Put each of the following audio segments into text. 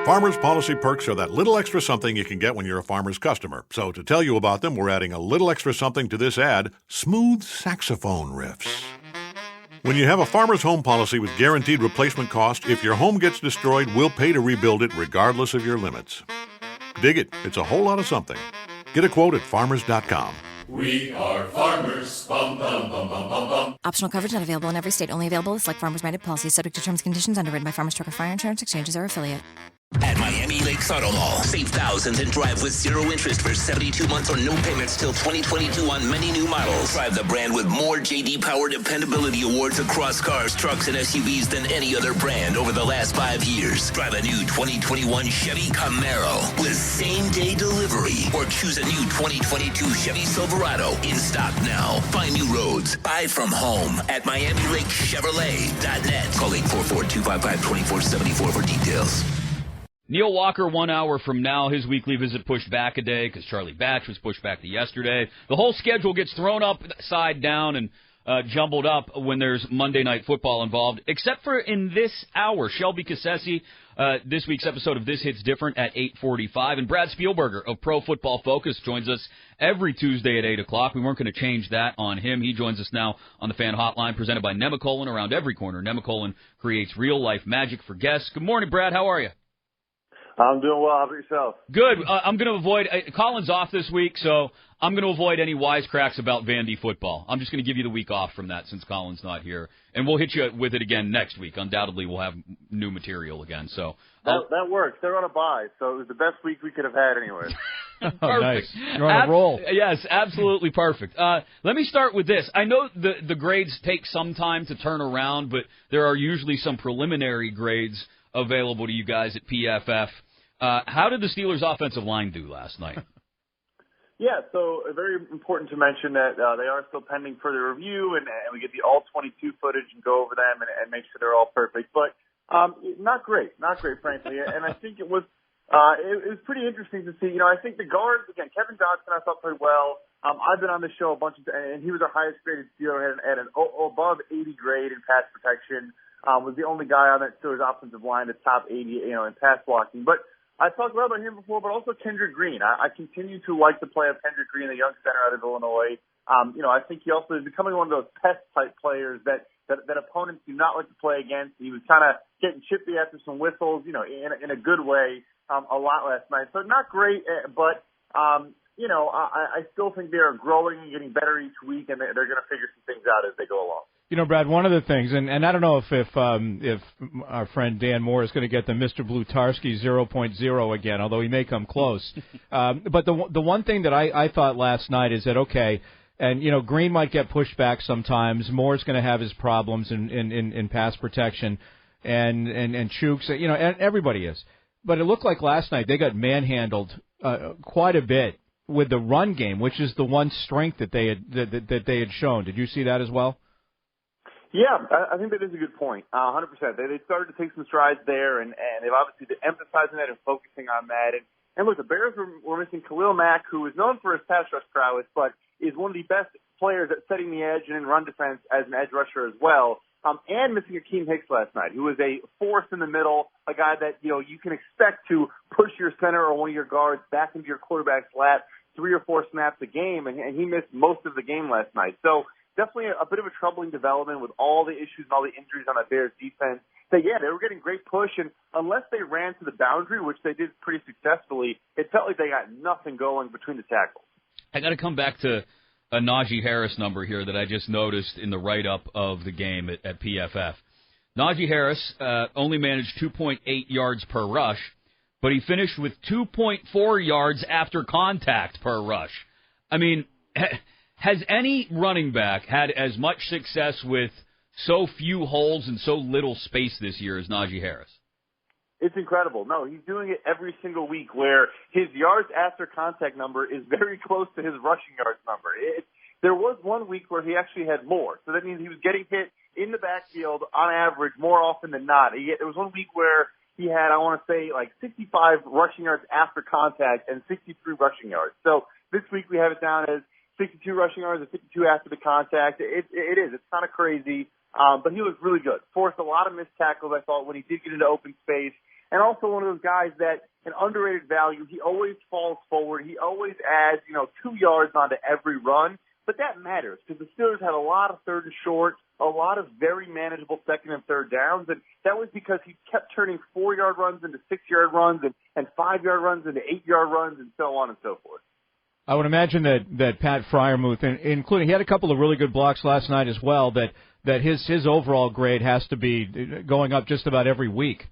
Farmers Policy Perks are that little extra something you can get when you're a Farmers customer. So to tell you about them, we're adding a little extra something to this ad, smooth saxophone riffs. When you have a Farmers home policy with guaranteed replacement cost, if your home gets destroyed, we'll pay to rebuild it regardless of your limits. Dig it. It's a whole lot of something. Get a quote at farmers.com. We are farmers. Bum, bum, bum, bum, bum, bum. Optional coverage not available in every state. Only available with select Farmers-branded policies. Subject to terms and conditions. Underwritten by Farmers Truck or Fire Insurance Exchanges or affiliate. At Miami Lakes Auto Mall, save thousands and drive with zero interest for 72 months or no payments till 2022 on many new models. Drive the brand with more J.D. Power dependability awards across cars, trucks, and SUVs than any other brand over the last 5 years. Drive a new 2021 Chevy Camaro with same-day delivery, or choose a new 2022 Chevy Silverado in stock now. Find new roads. Buy from home at MiamiLakeChevrolet.net. Call 844-255-2474 for details. Neil Walker, 1 hour from now, his weekly visit pushed back a day because Charlie Batch was pushed back to yesterday. The whole schedule gets thrown upside down and jumbled up when there's Monday Night Football involved, except for in this hour. Shelby Cassesi, this week's episode of This Hits Different at 8:45. And Brad Spielberger of Pro Football Focus joins us every Tuesday at 8 o'clock. We weren't going to change that on him. He joins us now on the Fan Hotline, presented by Nemacolin. Around every corner, Nemacolin creates real-life magic for guests. Good morning, Brad. How are you? I'm doing well. How about yourself? Good. I'm going to avoid Colin's off this week, so I'm going to avoid any wisecracks about Vandy football. I'm just going to give you the week off from that since Colin's not here, and we'll hit you with it again next week. Undoubtedly, we'll have new material again. So that works. They're on a bye, so it was the best week we could have had anyway. Oh, nice. You're on a roll. Yes, absolutely perfect. Let me start with this. I know the grades take some time to turn around, but there are usually some preliminary grades available to you guys at PFF. How did the Steelers' offensive line do last night? Yeah, so very important to mention that they are still pending further review, and we get the all-22 footage and go over them and make sure they're all perfect. But not great, frankly. And I think it was pretty interesting to see. You know, I think the guards, again, Kevin Dodson I thought played well. I've been on the show a bunch of times, and he was our highest-graded Steeler at an above 80 grade in pass protection. Was the only guy on that Steelers offensive line that's top 80, in pass blocking. But I talked well about him before, but also Kendrick Green. I continue to like the play of Kendrick Green, the young center out of Illinois. I think he also is becoming one of those pest-type players that opponents do not like to play against. He was kind of getting chippy after some whistles, in a good way, a lot last night. So not great, but, I still think they are growing and getting better each week, and they're going to figure some things out as they go along. Brad, one of the things, and I don't know if our friend Dan Moore is going to get the Mr. Blutarski 0.0 again, although he may come close. But the one thing that I thought last night is that, okay, and, Green might get pushed back sometimes. Moore's going to have his problems in pass protection, and Chooks, and everybody is. But it looked like last night they got manhandled quite a bit with the run game, which is the one strength that they had shown. Did you see that as well? Yeah, I think that is a good point. 100%. They started to take some strides there, and they've obviously been emphasizing that and focusing on that. And look, the Bears were missing Khalil Mack, who is known for his pass rush prowess, but is one of the best players at setting the edge and in run defense as an edge rusher as well. And missing Akeem Hicks last night, who was a force in the middle, a guy that, you can expect to push your center or one of your guards back into your quarterback's lap 3 or 4 snaps a game, and he missed most of the game last night. So definitely a bit of a troubling development with all the issues and all the injuries on the Bears defense. They were getting great push, and unless they ran to the boundary, which they did pretty successfully, it felt like they got nothing going between the tackles. I got to come back to a Najee Harris number here that I just noticed in the write-up of the game at PFF. Najee Harris only managed 2.8 yards per rush, but he finished with 2.4 yards after contact per rush. I mean, has any running back had as much success with so few holes and so little space this year as Najee Harris? It's incredible. No, he's doing it every single week where his yards after contact number is very close to his rushing yards number. There was one week where he actually had more. So that means he was getting hit in the backfield on average more often than not. There was one week where he had, I want to say, like 65 rushing yards after contact and 63 rushing yards. So this week we have it down as 62 rushing yards and 52 after the contact. It is. It's kind of crazy. But he looked really good. Forced a lot of missed tackles, I thought, when he did get into open space. and also one of those guys that an underrated value. He always falls forward. He always adds, 2 yards onto every run. But that matters because the Steelers had a lot of third and short, a lot of very manageable second and third downs, and that was because he kept turning 4-yard runs into 6-yard runs and 5-yard runs into 8-yard runs and so on and so forth. I would imagine that Pat Freiermuth, including, he had a couple of really good blocks last night as well, that his overall grade has to be going up just about every week.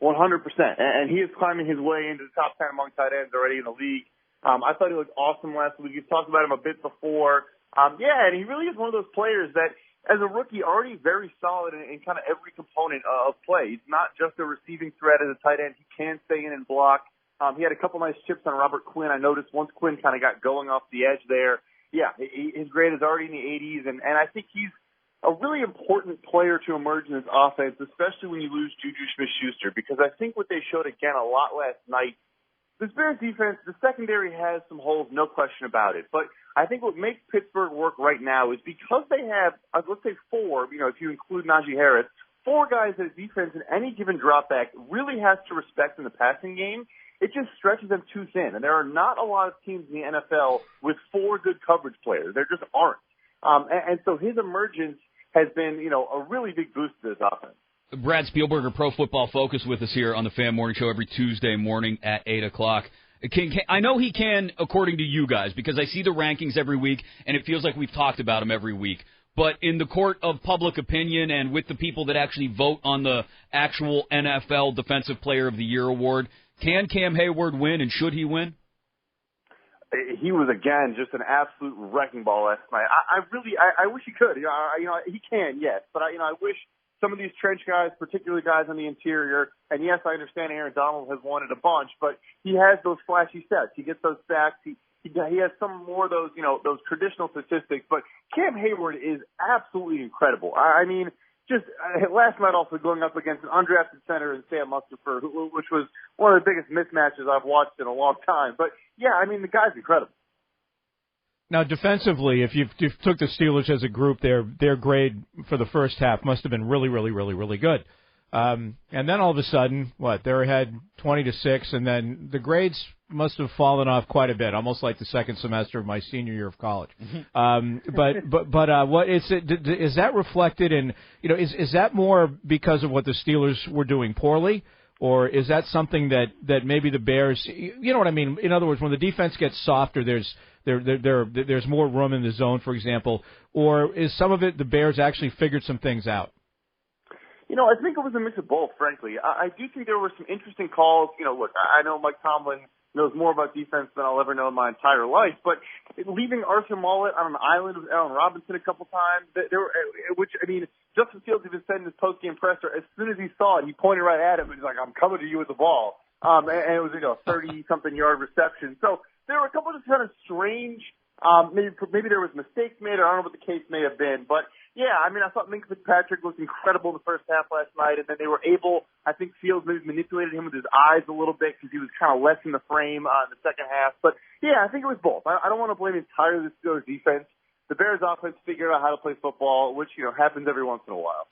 100%. And he is climbing his way into the top 10 among tight ends already in the league. I thought he looked awesome last week. You've talked about him a bit before. And he really is one of those players that, as a rookie, already very solid in kind of every component of play. He's not just a receiving threat as a tight end. He can stay in and block. He had a couple nice chips on Robert Quinn. I noticed once Quinn kind of got going off the edge there. Yeah, his grade is already in the 80s, and I think he's a really important player to emerge in this offense, especially when you lose Juju Smith-Schuster, because I think what they showed again a lot last night, this Bears defense, the secondary has some holes, no question about it. But I think what makes Pittsburgh work right now is because they have, let's say 4, if you include Najee Harris, 4 guys that defense in any given dropback really has to respect in the passing game. It just stretches them too thin. And there are not a lot of teams in the NFL with 4 good coverage players. There just aren't. And so his emergence has been, a really big boost to this offense. Brad Spielberger, Pro Football Focus, with us here on the Fan Morning Show every Tuesday morning at 8 o'clock. I know he can, according to you guys, because I see the rankings every week, and it feels like we've talked about him every week. But in the court of public opinion and with the people that actually vote on the actual NFL Defensive Player of the Year award, can Cam Hayward win, and should he win? He was, again, just an absolute wrecking ball last night. I wish he could. He can, yes. But, I wish some of these trench guys, particularly guys on the interior, and yes, I understand Aaron Donald has won it a bunch, but he has those flashy stats. He gets those sacks. He has some more of those, those traditional statistics. But Cam Hayward is absolutely incredible. Just last night also going up against an undrafted center in Sam Mustipher, which was one of the biggest mismatches I've watched in a long time. But, yeah, the guy's incredible. Now, defensively, if you took the Steelers as a group, their grade for the first half must have been really, really, really, really good. And then all of a sudden, they were ahead 20-6, and then the grades must have fallen off quite a bit, almost like the second semester of my senior year of college. But what is it? Is that reflected in? Is that more because of what the Steelers were doing poorly, or is that something that maybe the Bears? You know what I mean? In other words, when the defense gets softer, there's more room in the zone, for example, or is some of it the Bears actually figured some things out? I think it was a mix of both, frankly. I do think there were some interesting calls. Look, I know Mike Tomlin knows more about defense than I'll ever know in my entire life, but leaving Arthur Mollett on an island with Allen Robinson a couple times, Justin Fields even said in his post-game presser, as soon as he saw it, he pointed right at him and he's like, "I'm coming to you with the ball." And it was, 30-something yard reception. So there were a couple of just kind of strange, maybe there was mistakes made, or I don't know what the case may have been, but yeah, I thought Minka Fitzpatrick looked incredible in the first half last night, and then they were able, I think Fields maybe manipulated him with his eyes a little bit because he was kind of less in the frame in the second half. But yeah, I think it was both. I don't want to blame entirely the Steelers defense. The Bears offense figured out how to play football, which, happens every once in a while.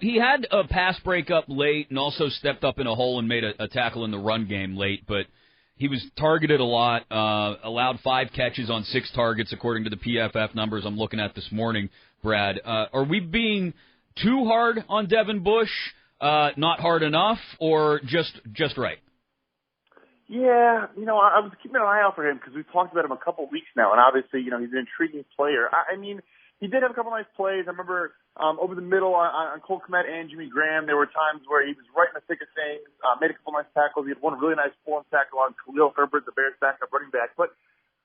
He had a pass breakup late and also stepped up in a hole and made a tackle in the run game late, but he was targeted a lot, allowed 5 catches on 6 targets, according to the PFF numbers I'm looking at this morning, Brad. Are we being too hard on Devin Bush, not hard enough, or just right? Yeah, I was keeping an eye out for him because we've talked about him a couple weeks now, and obviously, he's an intriguing player. He did have a couple nice plays. I remember over the middle on Cole Kmet and Jimmy Graham, there were times where he was right in the thick of things, made a couple nice tackles. He had one really nice form tackle on Khalil Herbert, the Bears' backup running back. But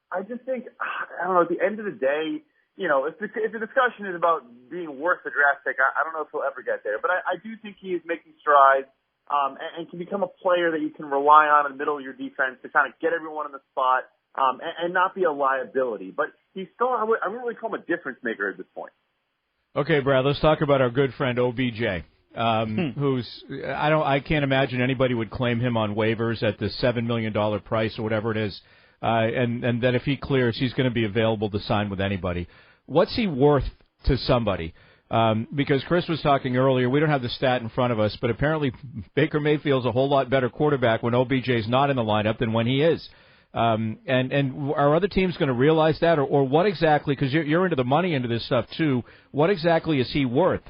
I just think, I don't know, at the end of the day, if the discussion is about being worth the draft pick, I don't know if he'll ever get there. But I do think he is making strides and can become a player that you can rely on in the middle of your defense to kind of get everyone in the spot and not be a liability. But he's still, I wouldn't really call him a difference maker at this point. Okay, Brad, let's talk about our good friend OBJ, I can't imagine anybody would claim him on waivers at the $7 million price or whatever it is, and that if he clears, he's going to be available to sign with anybody. What's he worth to somebody? Because Chris was talking earlier, we don't have the stat in front of us, but apparently Baker Mayfield's a whole lot better quarterback when OBJ's not in the lineup than when he is. And are other teams going to realize that, or what exactly? Because you're into the money into this stuff too. What exactly is he worth?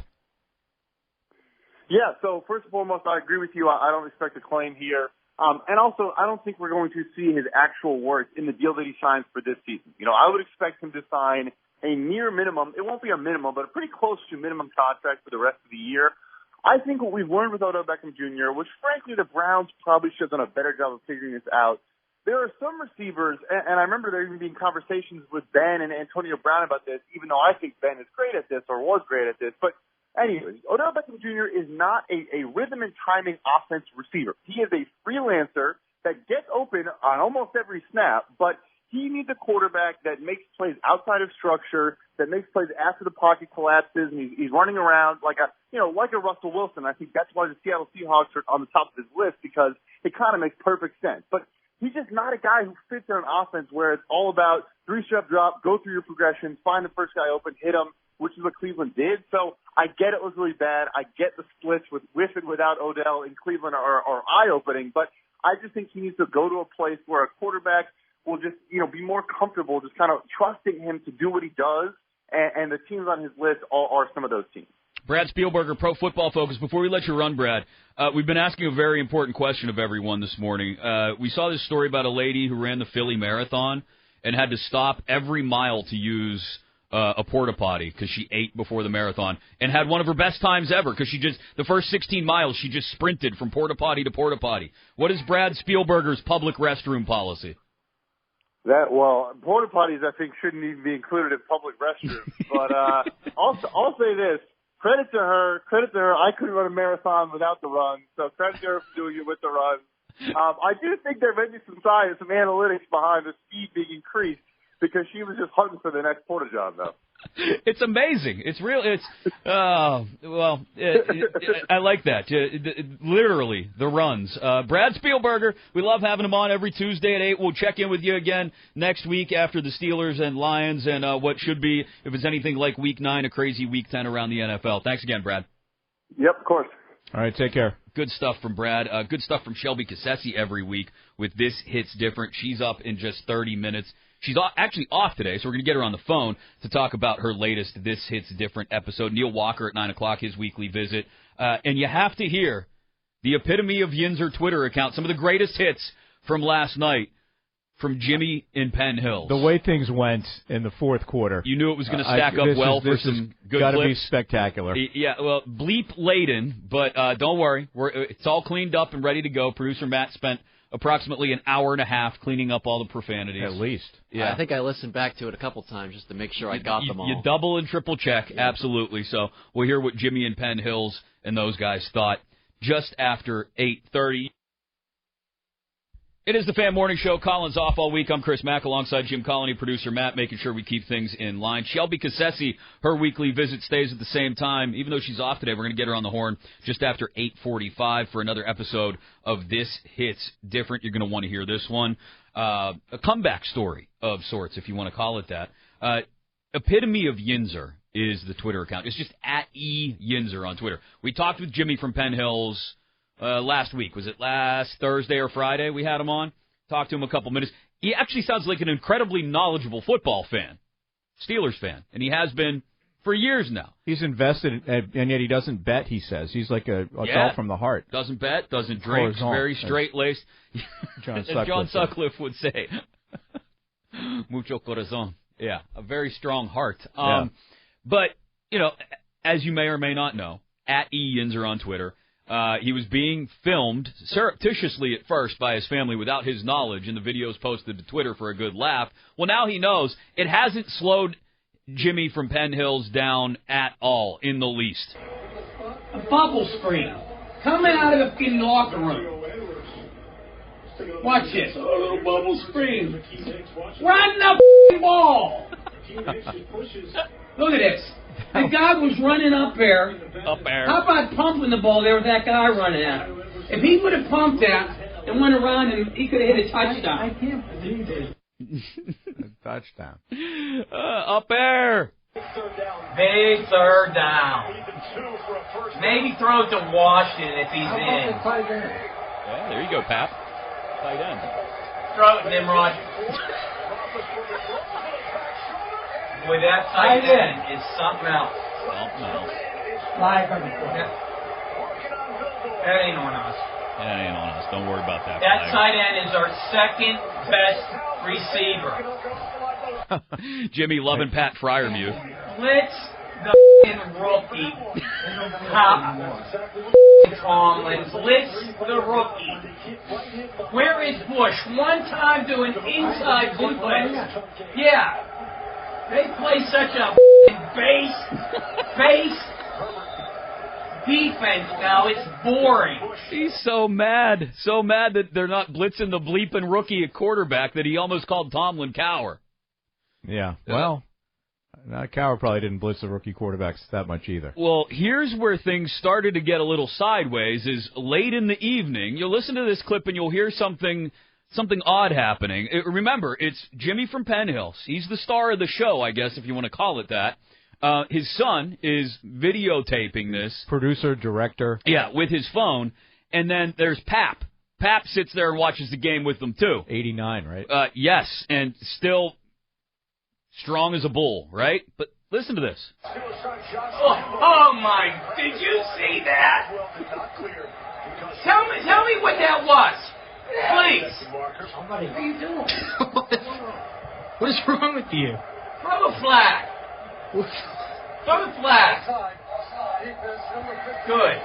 Yeah. So first and foremost, I agree with you. I don't expect a claim here. And also, I don't think we're going to see his actual worth in the deal that he signs for this season. I would expect him to sign a near minimum. It won't be a minimum, but a pretty close to minimum contract for the rest of the year. I think what we've learned with Odell Beckham Jr., which frankly the Browns probably should have done a better job of figuring this out. There are some receivers, and I remember there even being conversations with Ben and Antonio Brown about this, even though I think Ben is great at this or was great at this. But anyways, Odell Beckham Jr. is not a rhythm and timing offense receiver. He is a freelancer that gets open on almost every snap, but he needs a quarterback that makes plays outside of structure, that makes plays after the pocket collapses, and he's running around like a Russell Wilson. I think that's why the Seattle Seahawks are on the top of his list, because it kind of makes perfect sense. But he's just not a guy who fits in an offense where it's all about 3-step drop, go through your progressions, find the first guy open, hit him, which is what Cleveland did. So I get it was really bad. I get the splits with and without Odell in Cleveland are eye-opening, but I just think he needs to go to a place where a quarterback will just, be more comfortable just kind of trusting him to do what he does, and the teams on his list are some of those teams. Brad Spielberger, Pro Football Focus. Before we let you run, Brad, we've been asking a very important question of everyone this morning. We saw this story about a lady who ran the Philly Marathon and had to stop every mile to use a porta potty because she ate before the marathon, and had one of her best times ever because the first 16 miles she just sprinted from porta potty to porta potty. What is Brad Spielberger's public restroom policy? Porta potties I think shouldn't even be included in public restrooms. But I'll say this. Credit to her. I couldn't run a marathon without the run, so credit to her for doing it with the run. I do think there may be some science, some analytics behind the speed being increased because she was just hunting for the next porta job, though. It's amazing. It's real. I like that. Literally, the runs. Brad Spielberger, we love having him on every Tuesday at 8. We'll check in with you again next week after the Steelers and Lions and what should be, if it's anything like Week 9, a crazy Week 10 around the NFL. Thanks again, Brad. Yep, of course. All right, take care. Good stuff from Brad. Good stuff from Shelby Cassesi every week with This Hits Different. She's up in just 30 minutes. She's actually off today, so we're going to get her on the phone to talk about her latest This Hits Different episode. Neil Walker at 9 o'clock, his weekly visit. And you have to hear the epitome of Yinzer Twitter account, some of the greatest hits from last night from Jimmy in Penn Hills. The way things went in the fourth quarter. You knew it was going to stack up well for some good clips. Got to be spectacular. Yeah, well, bleep laden, but don't worry. It's all cleaned up and ready to go. Producer Matt spent approximately an hour and a half cleaning up all the profanities. At least. Yeah. I think I listened back to it a couple times just to make sure I got them all. You double and triple check, absolutely. So we'll hear what Jimmy and Penn Hills and those guys thought just after 8:30. It is the Fan Morning Show. Colin's off all week. I'm Chris Mack alongside Jim Colony, producer Matt, making sure we keep things in line. Shelby Cassesi, her weekly visit stays at the same time. Even though she's off today, we're going to get her on the horn just after 8:45 for another episode of This Hits Different. You're going to want to hear this one. A comeback story of sorts, if you want to call it that. Epitome of Yinzer is the Twitter account. It's just at @Yinzer on Twitter. We talked with Jimmy from Penn Hills last week. Was it last Thursday or Friday we had him on? Talked to him a couple minutes. He actually sounds like an incredibly knowledgeable football fan, Steelers fan, and he has been for years now. He's invested, and yet he doesn't bet, he says. He's like a adult from the heart. Doesn't bet, doesn't drink, very straight-laced. John Sutcliffe would say. Mucho corazón. Yeah, a very strong heart. But, as you may or may not know, at @Yinzer on Twitter, he was being filmed surreptitiously at first by his family without his knowledge, and the videos posted to Twitter for a good laugh. Well, now he knows. It hasn't slowed Jimmy from Penn Hills down at all, in the least. A bubble screen coming out of the fucking locker room. Watch this. A little bubble screen. Run the fucking ball. Look at this. The guy was running up there. How about pumping the ball there with that guy running at him? If he would have pumped that and went around, and he could have hit a touchdown. I can't believe it. A touchdown. Up air. Big third down. Maybe throw it to Washington if he's in. Yeah, there you go, Pap. Tight end. Throw it to Nimrod. Boy, that tight end is something else. Something else. That ain't on us. That ain't on us. Don't worry about that. That tight end is our second best receiver. Jimmy loving Pat Fryermuth. Blitz the rookie. Tomlin. Blitz the rookie. Where is Bush? One time doing inside blitz. Yeah. They play such a base defense now. It's boring. He's so mad that they're not blitzing the bleeping rookie at quarterback that he almost called Tomlin Cower. Yeah, well, Cower probably didn't blitz the rookie quarterbacks that much either. Well, here's where things started to get a little sideways is late in the evening. You'll listen to this clip and you'll hear something odd happening. Remember, it's Jimmy from Penn Hills. He's the star of the show, I guess, if you want to call it that. His son is videotaping this. Producer, director. Yeah, with his phone. And then there's Pap. Pap sits there and watches the game with them, too. 89, right? Yes, and still strong as a bull, right? But listen to this. Oh my, did you see that? Tell me what that was. Please. What are you doing? What is wrong with you? Throw a flag. Throw the flag. Good.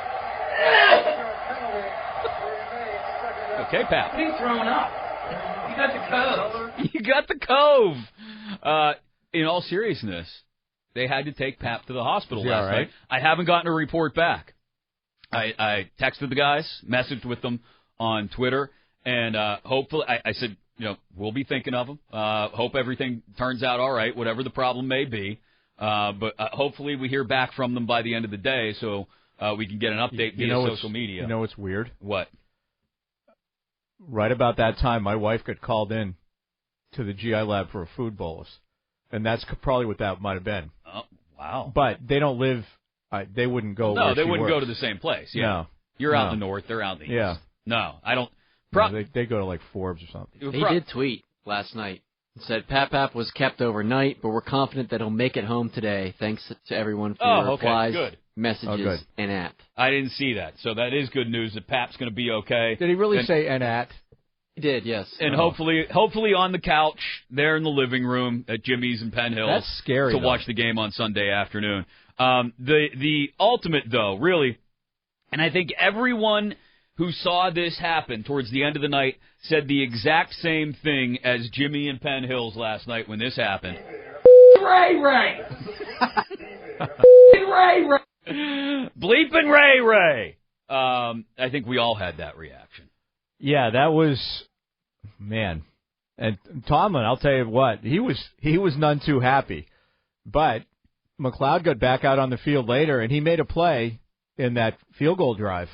Okay, Pat. What are you throwing up? You got the cove. You got the cove. In all seriousness, they had to take Pap to the hospital last night. I haven't gotten a report back. I texted the guys, messaged with them on Twitter, and hopefully, I said, we'll be thinking of them. Hope everything turns out all right, whatever the problem may be. But hopefully we hear back from them by the end of the day so we can get an update via social media. You know what's weird? What? Right about that time, my wife got called in to the GI lab for a food bolus. And that's probably what that might have been. Oh, wow. But they don't live, they wouldn't go where they wouldn't works. go to the same place. Yeah. No. You're out in the north, they're out in the east. Yeah. No, I don't. They go to like Forbes or something. He did tweet last night. It said, Pap was kept overnight, but we're confident that he'll make it home today. Thanks to everyone for your replies, messages, and at. I didn't see that. So that is good news that Pap's going to be okay. Did he really say and at? He did, yes. And hopefully on the couch there in the living room at Jimmy's in Penn Hills. That's scary, to watch the game on Sunday afternoon. The ultimate, though, really, and I think everyone who saw this happen towards the end of the night said the exact same thing as Jimmy in Penn Hills last night when this happened. Ray! Ray! Bleeping Ray! I think we all had that reaction. Yeah, that was, man. And Tomlin, I'll tell you what, he was none too happy. But McLeod got back out on the field later, and he made a play in that field goal drive.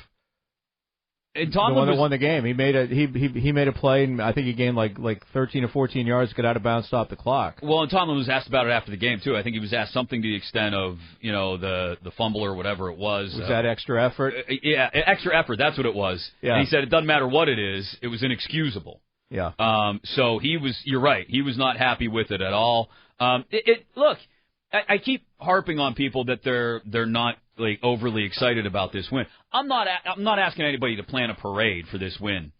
And the one that won the game. He made a play, and I think he gained like 13 or 14 yards, got out of bounds, stop the clock. Well, and Tomlin was asked about it after the game too. I think he was asked something to the extent of the fumble or whatever it was. Was that extra effort? Yeah, extra effort. That's what it was. Yeah. And he said it doesn't matter what it is. It was inexcusable. Yeah. So you're right. He was not happy with it at all. Look, I keep harping on people that they're not like overly excited about this win. I'm not asking anybody to plan a parade for this win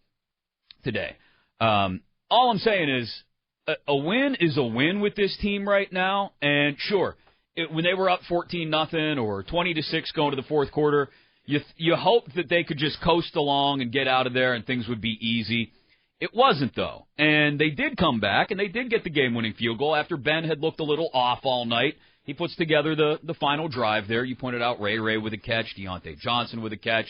today. All I'm saying is a win is a win with this team right now. And sure, when they were up 14-0 or 20-6 going to the fourth quarter, you hoped that they could just coast along and get out of there and things would be easy. It wasn't, though. And they did come back, and they did get the game-winning field goal after Ben had looked a little off all night. He puts together the final drive there. You pointed out Ray with a catch, Deontay Johnson with a catch.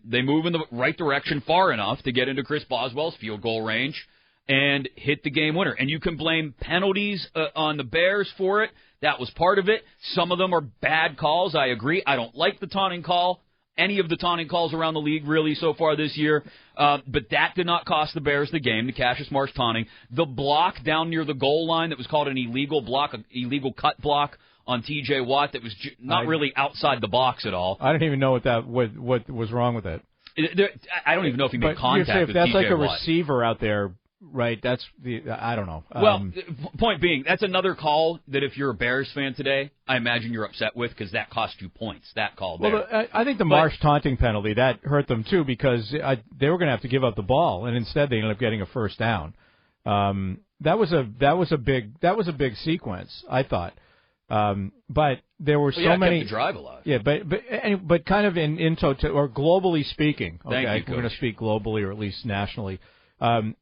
They move in the right direction far enough to get into Chris Boswell's field goal range and hit the game winner. And you can blame penalties on the Bears for it. That was part of it. Some of them are bad calls. I agree. I don't like the taunting call. Any of the taunting calls around the league really so far this year. But that did not cost the Bears the game, the Cassius Marsh taunting. The block down near the goal line that was called an illegal block, an illegal cut block on T.J. Watt that was not really outside the box at all. I don't even know what was wrong with it. I don't even know if he made contact with T.J. Watt. If that's like a receiver out there, right, that's I don't know. Well, point being, that's another call that if you're a Bears fan today, I imagine you're upset with because that cost you points, that call there. Well, I think the Marsh taunting penalty, that hurt them too because they were going to have to give up the ball, and instead they ended up getting a first down. That was a big sequence, I thought. But there were so many. Kept the drive alive. Yeah, but kind of in total or globally speaking. Okay, Thank you, we're going to speak globally or at least nationally. It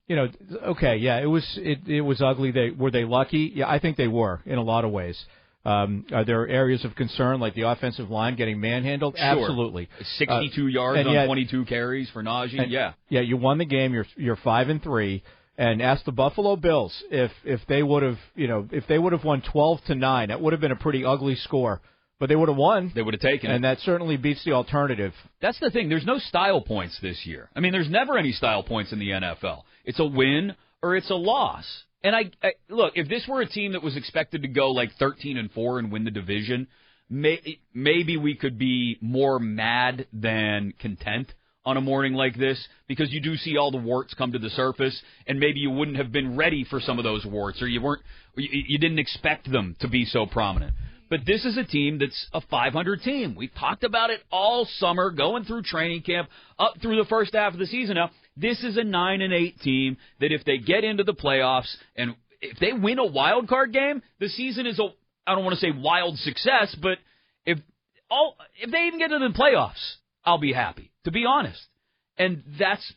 was ugly. Were they lucky? Yeah, I think they were in a lot of ways. Are there areas of concern like the offensive line getting manhandled? Sure. Absolutely. 62 yards on 22 carries for Najee. Yeah. Yeah, you won the game. You're 5-3. And ask the Buffalo Bills if they would have won 12-9, that would have been a pretty ugly score. But they would have won. They would have taken it. And that certainly beats the alternative. That's the thing. There's no style points this year. I mean, there's never any style points in the NFL. It's a win or it's a loss. And I look, if this were a team that was expected to go like 13-4 and win the division, maybe we could be more mad than content on a morning like this, because you do see all the warts come to the surface, and maybe you wouldn't have been ready for some of those warts, or you didn't expect them to be so prominent. But this is a team that's a 500 team. We've talked about it all summer, going through training camp, up through the first half of the season now. This is a 9-8 team that if they get into the playoffs, and if they win a wild card game, the season is I don't want to say wild success, but if they even get into the playoffs, I'll be happy, to be honest. And that's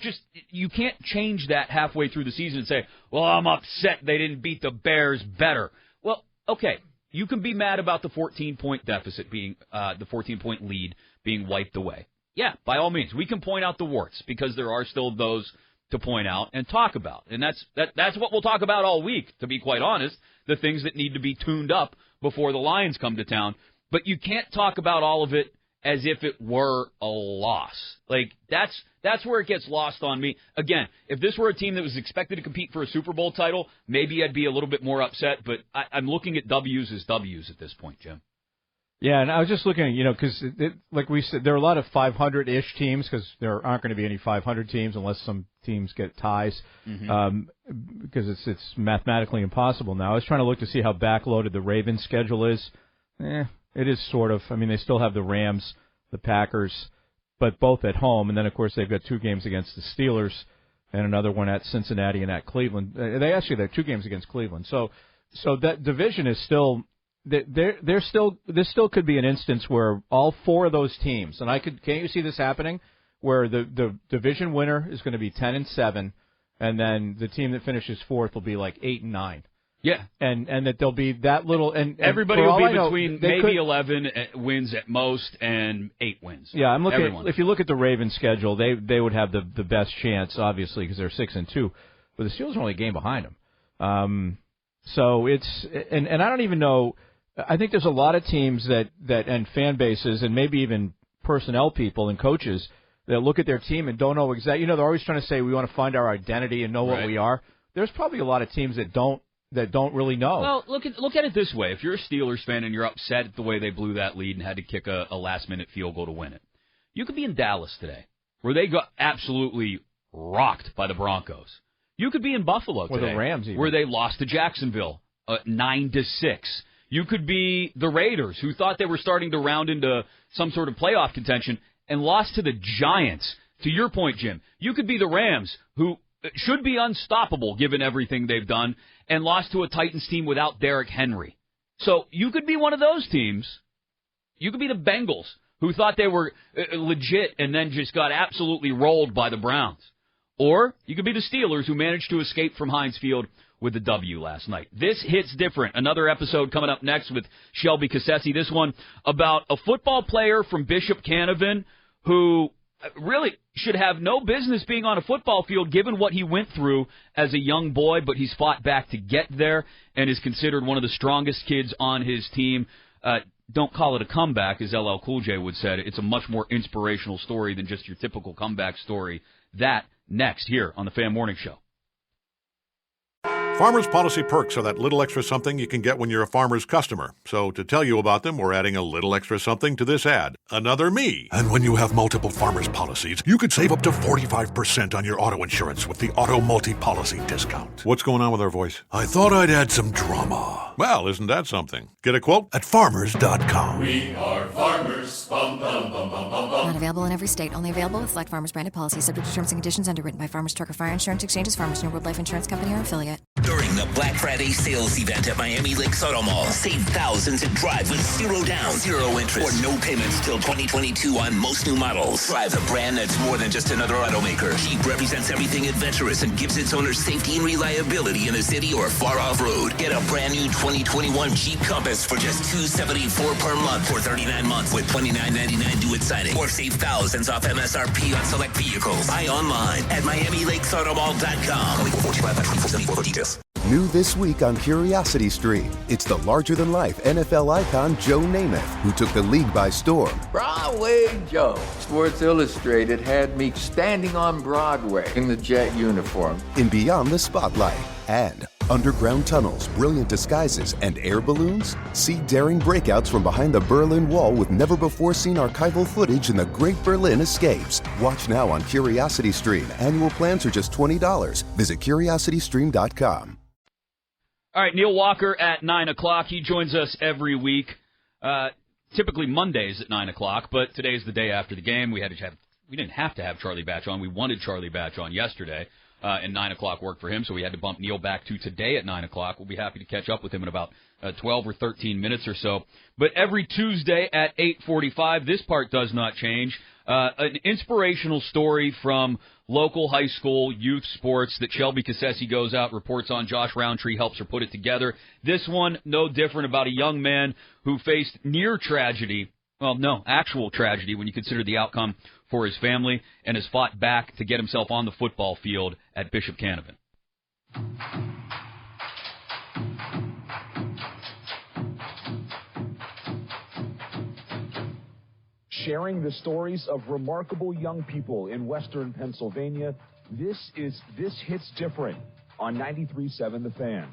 just, you can't change that halfway through the season and say, well, I'm upset they didn't beat the Bears better. Well, okay, you can be mad about the 14-point deficit being, the 14-point lead being wiped away. Yeah, by all means, we can point out the warts because there are still those to point out and talk about. And that's what we'll talk about all week, to be quite honest, the things that need to be tuned up before the Lions come to town. But you can't talk about all of it as if it were a loss. Like, that's where it gets lost on me. Again, if this were a team that was expected to compete for a Super Bowl title, maybe I'd be a little bit more upset, but I'm looking at W's as W's at this point, Jim. Yeah, and I was just looking, because like we said, there are a lot of 500-ish teams because there aren't going to be any 500 teams unless some teams get ties, because it's mathematically impossible now. I was trying to look to see how backloaded the Ravens' schedule is. It is sort of. I mean, they still have the Rams, the Packers, but both at home. And then, of course, they've got 2 games against the Steelers and another one at Cincinnati and at Cleveland. They have 2 games against Cleveland. So that division is still – this still could be an instance where all 4 of those teams – and can't you see this happening? Where the division winner is going to be 10-7, and then the team that finishes 4th will be like 8-9. Yeah, and that there'll be that little, and everybody will be between maybe 11 wins at most and 8 wins. Yeah, I'm looking. If you look at the Ravens' schedule, they would have the best chance, obviously, because they're 6-2, but the Steelers are only a game behind them. So it's and I don't even know. I think there's a lot of teams that and fan bases and maybe even personnel people and coaches that look at their team and don't know exactly. They're always trying to say we want to find our identity and know what we are. There's probably a lot of teams that don't really know. Well, look at it this way. If you're a Steelers fan and you're upset at the way they blew that lead and had to kick a last-minute field goal to win it, you could be in Dallas today, where they got absolutely rocked by the Broncos. You could be in Buffalo today, or the Rams even, where they lost to Jacksonville 9-6. You could be the Raiders, who thought they were starting to round into some sort of playoff contention and lost to the Giants. To your point, Jim, you could be the Rams, who should be unstoppable given everything they've done, and lost to a Titans team without Derrick Henry. So you could be one of those teams. You could be the Bengals, who thought they were legit and then just got absolutely rolled by the Browns. Or you could be the Steelers, who managed to escape from Heinz Field with the W last night. This hits different. Another episode coming up next with Shelby Cassesi. This one about a football player from Bishop Canavan who really should have no business being on a football field given what he went through as a young boy, but he's fought back to get there and is considered one of the strongest kids on his team. Don't call it a comeback, as LL Cool J would say. It's a much more inspirational story than just your typical comeback story. That next here on the Fan Morning Show. Farmers Policy perks are that little extra something you can get when you're a Farmers customer. So to tell you about them, we're adding a little extra something to this ad. Another me. And when you have multiple Farmers policies, you could save up to 45% on your auto insurance with the Auto Multi-Policy discount. What's going on with our voice? I thought I'd add some drama. Well, isn't that something? Get a quote at farmers.com. We are farmers. Bum, bum, bum, bum, bum, bum. Not available in every state. Only available with select Farmers branded policies. Subject to terms and conditions. Underwritten by Farmers Truck or Fire Insurance Exchanges, Farmers New World Life Insurance Company or affiliate. During the Black Friday sales event at Miami Lakes Auto Mall, save thousands and drive with $0 down, 0 interest, or no payments till 2022 on most new models. Drive a brand that's more than just another automaker. Jeep represents everything adventurous and gives its owners safety and reliability in the city or far off road. Get a brand new 2021 Jeep Compass for just $274 per month for 39 months with $29.99 due at signing. Or save thousands off MSRP on select vehicles. Buy online at MiamiLakesAutomall.com. 24 for details. New this week on Curiosity Stream, it's the larger-than-life NFL icon Joe Namath, who took the league by storm. Broadway Joe. Sports Illustrated had me standing on Broadway in the jet uniform. In Beyond the Spotlight, and underground tunnels, brilliant disguises, and air balloons? See daring breakouts from behind the Berlin Wall with never-before-seen archival footage in the Great Berlin Escapes. Watch now on Curiosity Stream. Annual plans are just $20. Visit curiositystream.com. All right, Neil Walker at 9 o'clock. He joins us every week, typically Mondays at 9 o'clock, but today's the day after the game. We didn't have to have Charlie Batch on. We wanted Charlie Batch on yesterday, and 9 o'clock worked for him, so we had to bump Neil back to today at 9 o'clock. We'll be happy to catch up with him in about 12 or 13 minutes or so. But every Tuesday at 8:45, this part does not change. An inspirational story from local high school youth sports that Shelby Cassesi goes out, reports on. Josh Roundtree helps her put it together. This one, no different, about a young man who faced near tragedy. Well, no, actual tragedy when you consider the outcome for his family, and has fought back to get himself on the football field at Bishop Canavan. Sharing the stories of remarkable young people in Western Pennsylvania, this hits different on 93.7 The Fan.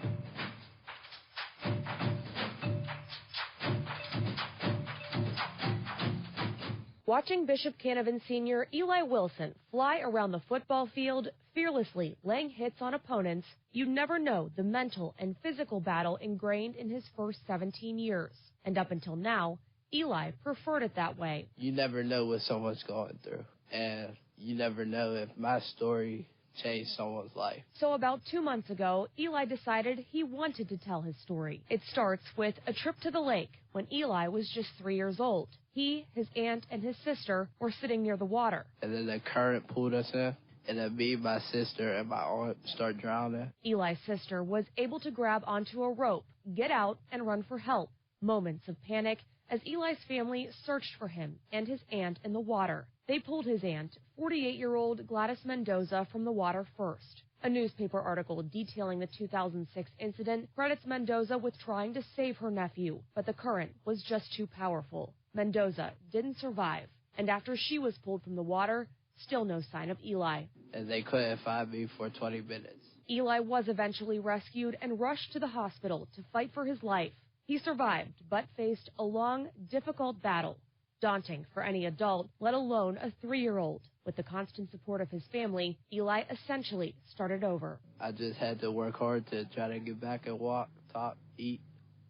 Watching Bishop Canavan senior Eli Wilson fly around the football field, fearlessly laying hits on opponents, you never know the mental and physical battle ingrained in his first 17 years. And up until now, Eli preferred it that way. You never know what someone's going through, and you never know if my story changed someone's life. So about 2 months ago, Eli decided he wanted to tell his story. It starts with a trip to the lake when Eli was just 3 years old. He, his aunt, and his sister were sitting near the water. And then the current pulled us in, and then me, my sister, and my aunt started drowning. Eli's sister was able to grab onto a rope, get out, and run for help. Moments of panic as Eli's family searched for him and his aunt in the water. They pulled his aunt, 48-year-old Gladys Mendoza, from the water first. A newspaper article detailing the 2006 incident credits Mendoza with trying to save her nephew, but the current was just too powerful. Mendoza didn't survive, and after she was pulled from the water, still no sign of Eli. And they couldn't find me for 20 minutes. Eli was eventually rescued and rushed to the hospital to fight for his life. He survived, but faced a long, difficult battle, daunting for any adult, let alone a 3-year-old. With the constant support of his family, Eli essentially started over. I just had to work hard to try to get back and walk, talk, eat.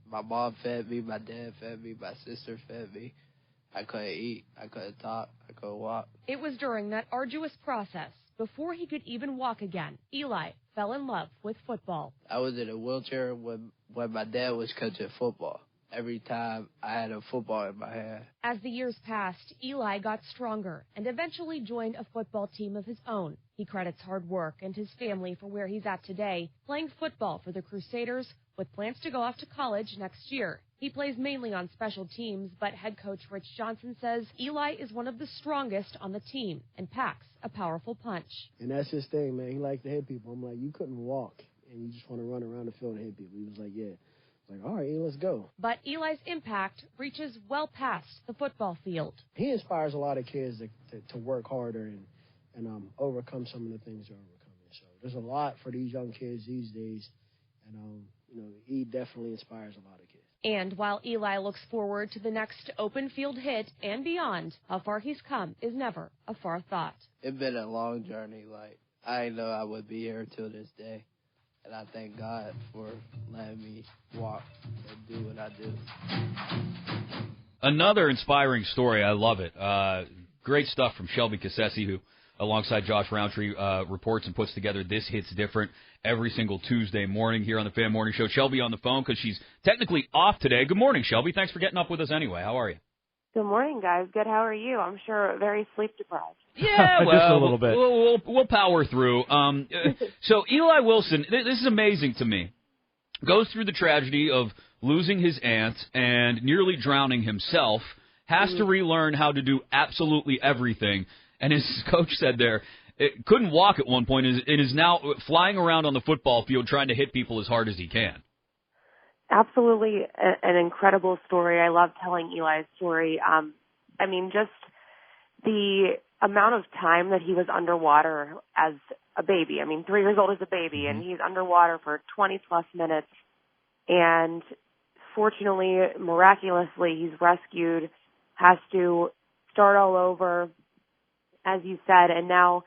My mom fed me, my dad fed me, my sister fed me. I couldn't eat, I couldn't talk, I couldn't walk. It was during that arduous process, before he could even walk again, Eli fell in love with football. I was in a wheelchair when my dad was coaching football. Every time I had a football in my hand. As the years passed, Eli got stronger and eventually joined a football team of his own. He credits hard work and his family for where he's at today, playing football for the Crusaders with plans to go off to college next year. He plays mainly on special teams, but head coach Rich Johnson says Eli is one of the strongest on the team and packs a powerful punch. And that's his thing, man. He likes to hit people. I'm like, you couldn't walk, and you just want to run around the field and hit people. He was like, yeah. Like, all right, let's go. But Eli's impact reaches well past the football field. He inspires a lot of kids to work harder and overcome some of the things they're overcoming. So there's a lot for these young kids these days, And, he definitely inspires a lot of kids. And while Eli looks forward to the next open field hit and beyond, how far he's come is never a far thought. It's been a long journey. I didn't know I would be here until this day. And I thank God for letting me walk and do what I do. Another inspiring story. I love it. Great stuff from Shelby Cassesi, who, alongside Josh Roundtree, reports and puts together This Hits Different every single Tuesday morning here on the Fan Morning Show. Shelby on the phone because she's technically off today. Good morning, Shelby. Thanks for getting up with us anyway. How are you? Good morning, guys. Good. How are you? I'm sure very sleep deprived. Yeah, well, just a little bit. We'll power through. So Eli Wilson, this is amazing to me, goes through the tragedy of losing his aunt and nearly drowning himself, has to relearn how to do absolutely everything. And his coach said there, couldn't walk at one point and is now flying around on the football field trying to hit people as hard as he can. Absolutely an incredible story. I love telling Eli's story. Just the amount of time that he was underwater as a baby. 3 years old as a baby, and he's underwater for 20-plus minutes. And fortunately, miraculously, he's rescued, has to start all over, as you said, and now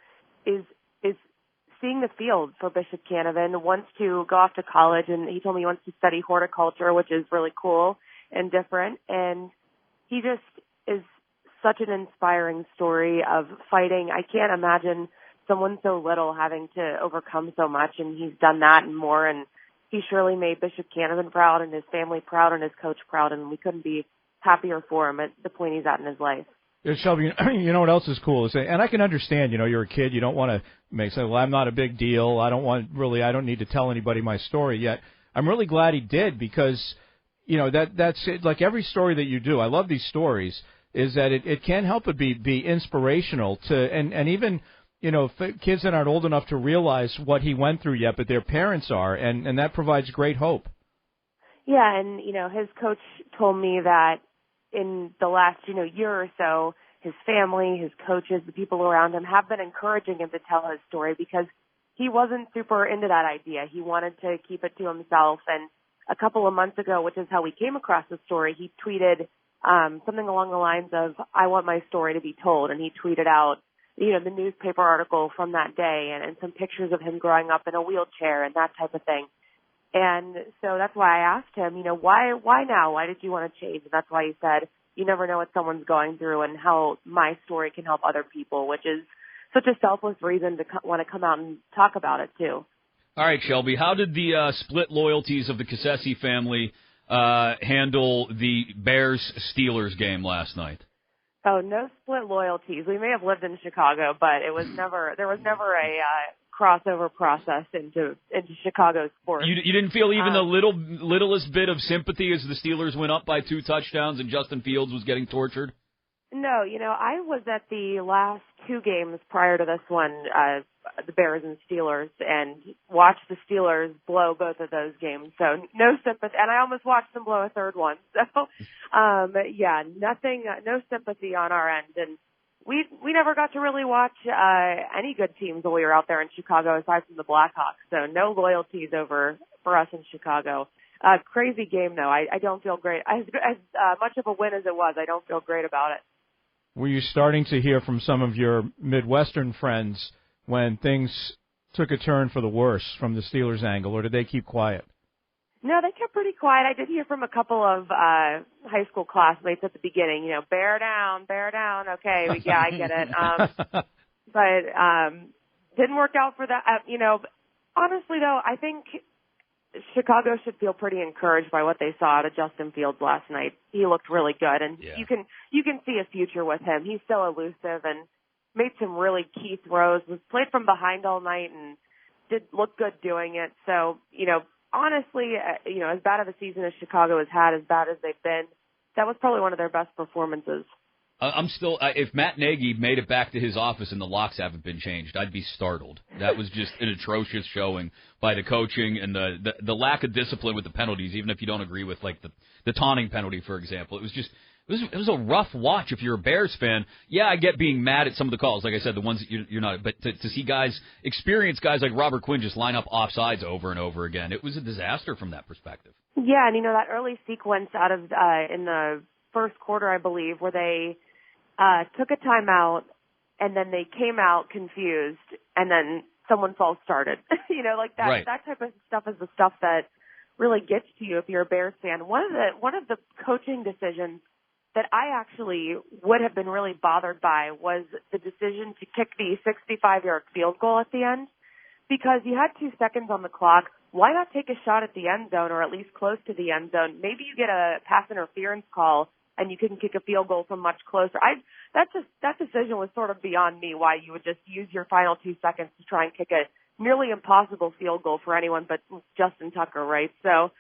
is seeing the field for Bishop Canavan, wants to go off to college, and he told me he wants to study horticulture, which is really cool and different. And he just is such an inspiring story of fighting. I can't imagine someone so little having to overcome so much, and he's done that and more. And he surely made Bishop Canavan proud and his family proud and his coach proud, and we couldn't be happier for him at the point he's at in his life. Yeah, Shelby, you know what else is cool is, and I can understand, you're a kid, you don't want to say, well, I'm not a big deal, I don't need to tell anybody my story yet. I'm really glad he did because, that's it. Like every story that you do, I love these stories, is that it can't help but be inspirational to, and even, kids that aren't old enough to realize what he went through yet, but their parents are, and that provides great hope. Yeah, and, his coach told me that in the last, year or so, his family, his coaches, the people around him have been encouraging him to tell his story because he wasn't super into that idea. He wanted to keep it to himself. And a couple of months ago, which is how we came across the story, he tweeted something along the lines of, I want my story to be told. And he tweeted out, the newspaper article from that day and some pictures of him growing up in a wheelchair and that type of thing. And so that's why I asked him, why now? Why did you want to change? And that's why he said, you never know what someone's going through and how my story can help other people, which is such a selfless reason to want to come out and talk about it, too. All right, Shelby, how did the split loyalties of the Cassesi family handle the Bears-Steelers game last night? Oh, no split loyalties. We may have lived in Chicago, but there was never a crossover process into Chicago sports. You didn't feel even the littlest bit of sympathy as the Steelers went up by 2 touchdowns and Justin Fields was getting tortured? No, I was at the last 2 games prior to this one, the Bears and Steelers, and watched the Steelers blow both of those games. So no sympathy, and I almost watched them blow a third one. So, no sympathy on our end. And we never got to really watch any good teams when we were out there in Chicago aside from the Blackhawks. So no loyalties over for us in Chicago. Crazy game, though. I don't feel great. As much of a win as it was, I don't feel great about it. Were you starting to hear from some of your Midwestern friends when things took a turn for the worse from the Steelers' angle, or did they keep quiet? No, they kept pretty quiet. I did hear from a couple of high school classmates at the beginning, bear down. Okay, yeah, I get it. But didn't work out for that. Honestly, though, I think Chicago should feel pretty encouraged by what they saw out of Justin Fields last night. He looked really good, and you can see a future with him. He's still elusive and made some really key throws, was played from behind all night and did look good doing it. So, honestly, as bad of a season as Chicago has had, as bad as they've been, that was probably one of their best performances. I'm still, if Matt Nagy made it back to his office and the locks haven't been changed, I'd be startled. That was just an atrocious showing by the coaching and the lack of discipline with the penalties, even if you don't agree with, like, the taunting penalty, for example. It It was a rough watch if you're a Bears fan. Yeah, I get being mad at some of the calls, like I said, the ones that you're not. But to see experienced guys like Robert Quinn just line up offsides over and over again, it was a disaster from that perspective. Yeah, and that early sequence out of in the first quarter, I believe, where they took a timeout and then they came out confused and then someone false started. Like that. Right. That type of stuff is the stuff that really gets to you if you're a Bears fan. One of the coaching decisions that I actually would have been really bothered by was the decision to kick the 65-yard field goal at the end, because you had 2 seconds on the clock. Why not take a shot at the end zone, or at least close to the end zone? Maybe you get a pass interference call and you can kick a field goal from much closer. That decision was sort of beyond me, why you would just use your final 2 seconds to try and kick a nearly impossible field goal for anyone but Justin Tucker, right? So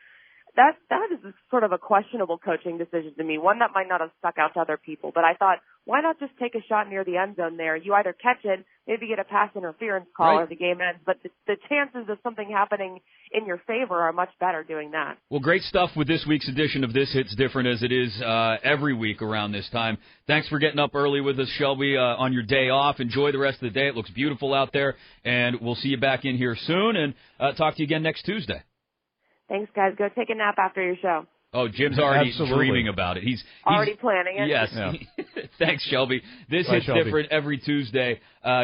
that is sort of a questionable coaching decision to me, one that might not have stuck out to other people. But I thought, why not just take a shot near the end zone there? You either catch it, maybe get a pass interference call, right, or the game ends. But the chances of something happening in your favor are much better doing that. Well, great stuff with this week's edition of This Hits Different, as it is every week around this time. Thanks for getting up early with us, Shelby, on your day off. Enjoy the rest of the day. It looks beautiful out there, and we'll see you back in here soon, and talk to you again next Tuesday. Thanks, guys. Go take a nap after your show. Oh, Jim's already Absolutely. dreaming about it. He's already planning it. Yes. Yeah. Thanks, Shelby. This Bye, is Shelby. different every Tuesday,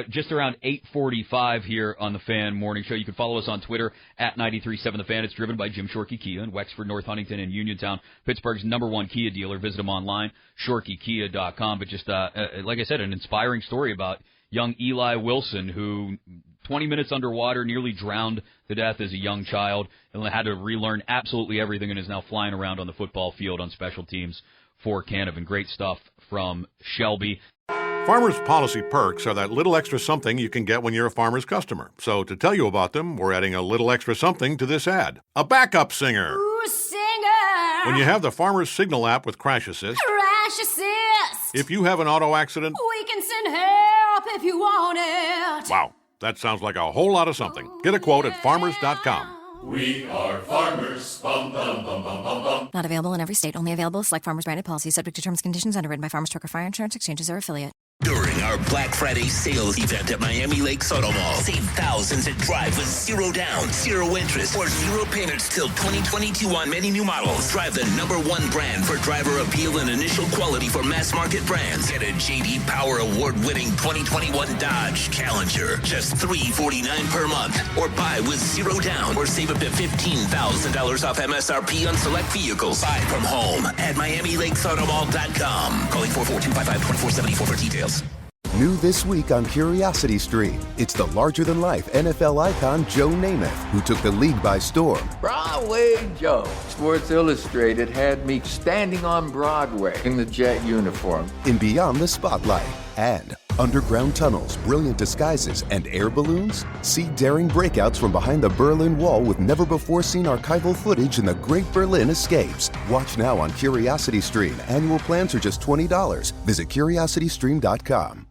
just around 8:45 here on the Fan Morning Show. You can follow us on Twitter at 93.7 The Fan. It's driven by Jim Shorkey Kia in Wexford, North Huntington, and Uniontown, Pittsburgh's #1 Kia dealer. Visit them online, shorkeykia.com. But just like I said, an inspiring story about young Eli Wilson, who 20 minutes underwater, nearly drowned to death as a young child, and had to relearn absolutely everything, and is now flying around on the football field on special teams for Canada. Great stuff from Shelby. Farmers Policy Perks are that little extra something you can get when you're a Farmers customer. So to tell you about them, we're adding a little extra something to this ad. A backup singer. Ooh, singer. When you have the Farmers Signal app with Crash Assist, Crash Assist. if you have an auto accident, We can send help if you want it. wow, that sounds like a whole lot of something. Get a quote at farmers.com. We are farmers. Bum, bum, bum, bum, bum, bum. Not available in every state. Only available with select Farmers branded policies, subject to terms and conditions, underwritten by Farmers Trucker Fire Insurance Exchanges or affiliate. During our Black Friday sales event at Miami Lakes Auto Mall, save thousands and drive with 0 down, 0 interest, or 0 payments till 2022 on many new models. Drive the #1 brand for driver appeal and initial quality for mass market brands. Get a J.D. Power Award-winning 2021 Dodge Challenger, just $349 per month. Or buy with 0 down, or save up to $15,000 off MSRP on select vehicles. Buy from home at MiamiLakesAutomall.com. Calling 44255-2474 for details. New this week on Curiosity Stream, it's the larger-than-life NFL icon Joe Namath, who took the league by storm. Broadway Joe. Sports Illustrated had me standing on Broadway in the jet uniform. In Beyond the Spotlight. And underground tunnels, brilliant disguises, and air balloons? See daring breakouts from behind the Berlin Wall with never-before-seen archival footage in the Great Berlin Escapes. Watch now on Curiosity Stream. Annual plans are just $20. Visit curiositystream.com.